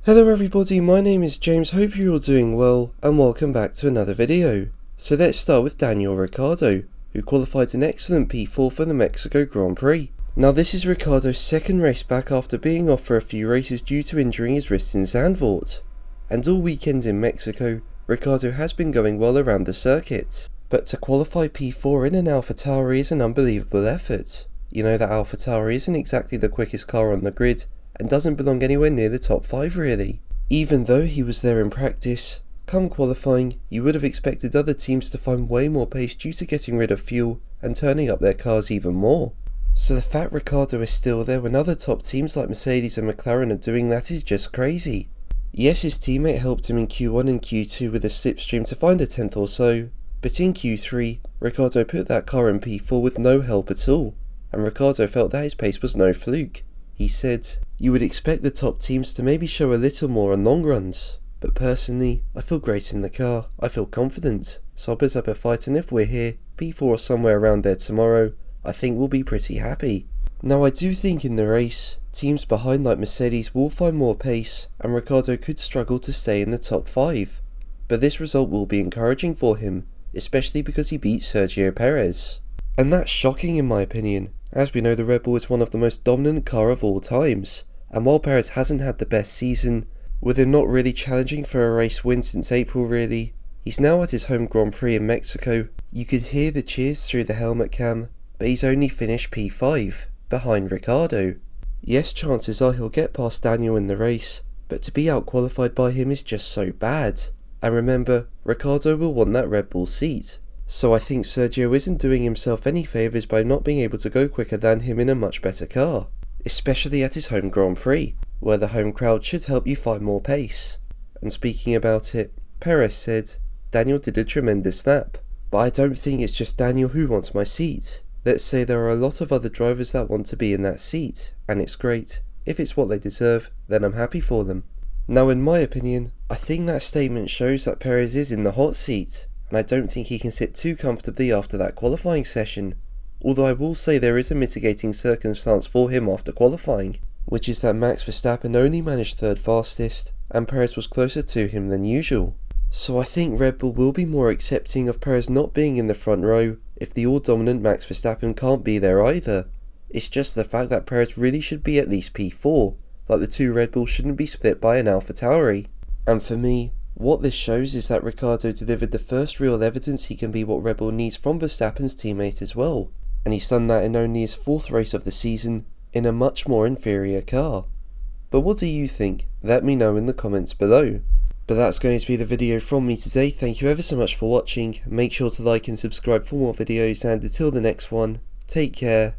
Hello everybody, my name is James, hope you're all doing well and welcome back to another video. So let's start with Daniel Ricciardo, who qualified an excellent P4 for the Mexico Grand Prix. Now this is Ricciardo's second race back after being off for a few races due to injuring his wrist in Zandvoort. And all weekend in Mexico, Ricciardo has been going well around the circuit. But to qualify P4 in an AlphaTauri is an unbelievable effort. You know that AlphaTauri isn't exactly the quickest car on the grid, and doesn't belong anywhere near the top 5 really. Even though he was there in practice, come qualifying you would have expected other teams to find way more pace due to getting rid of fuel and turning up their cars even more. So the fact Ricciardo is still there when other top teams like Mercedes and McLaren are doing that is just crazy. Yes, his teammate helped him in Q1 and Q2 with a slipstream to find a 10th or so, but in Q3, Ricciardo put that car in P4 with no help at all, and Ricciardo felt that his pace was no fluke. He said, "You would expect the top teams to maybe show a little more on long runs, but personally, I feel great in the car, I feel confident, so I'll put up a fight, and if we're here, P4 or somewhere around there tomorrow, I think we'll be pretty happy." Now I do think in the race, teams behind like Mercedes will find more pace, and Ricciardo could struggle to stay in the top 5, but this result will be encouraging for him, especially because he beat Sergio Perez. And that's shocking in my opinion. As we know, the Red Bull is one of the most dominant car of all times, and while Perez hasn't had the best season, with him not really challenging for a race win since April really, he's now at his home Grand Prix in Mexico. You could hear the cheers through the helmet cam, but he's only finished P5, behind Ricciardo. Yes, chances are he'll get past Daniel in the race, but to be out-qualified by him is just so bad. And remember, Ricciardo will want that Red Bull seat. So I think Sergio isn't doing himself any favours by not being able to go quicker than him in a much better car, especially at his home Grand Prix, where the home crowd should help you find more pace. And speaking about it, Perez said, "Daniel did a tremendous lap, but I don't think it's just Daniel who wants my seat. Let's say there are a lot of other drivers that want to be in that seat, and it's great. If it's what they deserve, then I'm happy for them." Now in my opinion, I think that statement shows that Perez is in the hot seat, and I don't think he can sit too comfortably after that qualifying session. Although I will say there is a mitigating circumstance for him after qualifying, which is that Max Verstappen only managed third fastest, and Perez was closer to him than usual. So I think Red Bull will be more accepting of Perez not being in the front row if the all-dominant Max Verstappen can't be there either. It's just the fact that Perez really should be at least P4, like the two Red Bulls shouldn't be split by an AlphaTauri. And for me, what this shows is that Ricciardo delivered the first real evidence he can be what Red Bull needs from Verstappen's teammate as well, and he's done that in only his 4th race of the season, in a much more inferior car. But what do you think? Let me know in the comments below. But that's going to be the video from me today. Thank you ever so much for watching, make sure to like and subscribe for more videos, and until the next one, take care,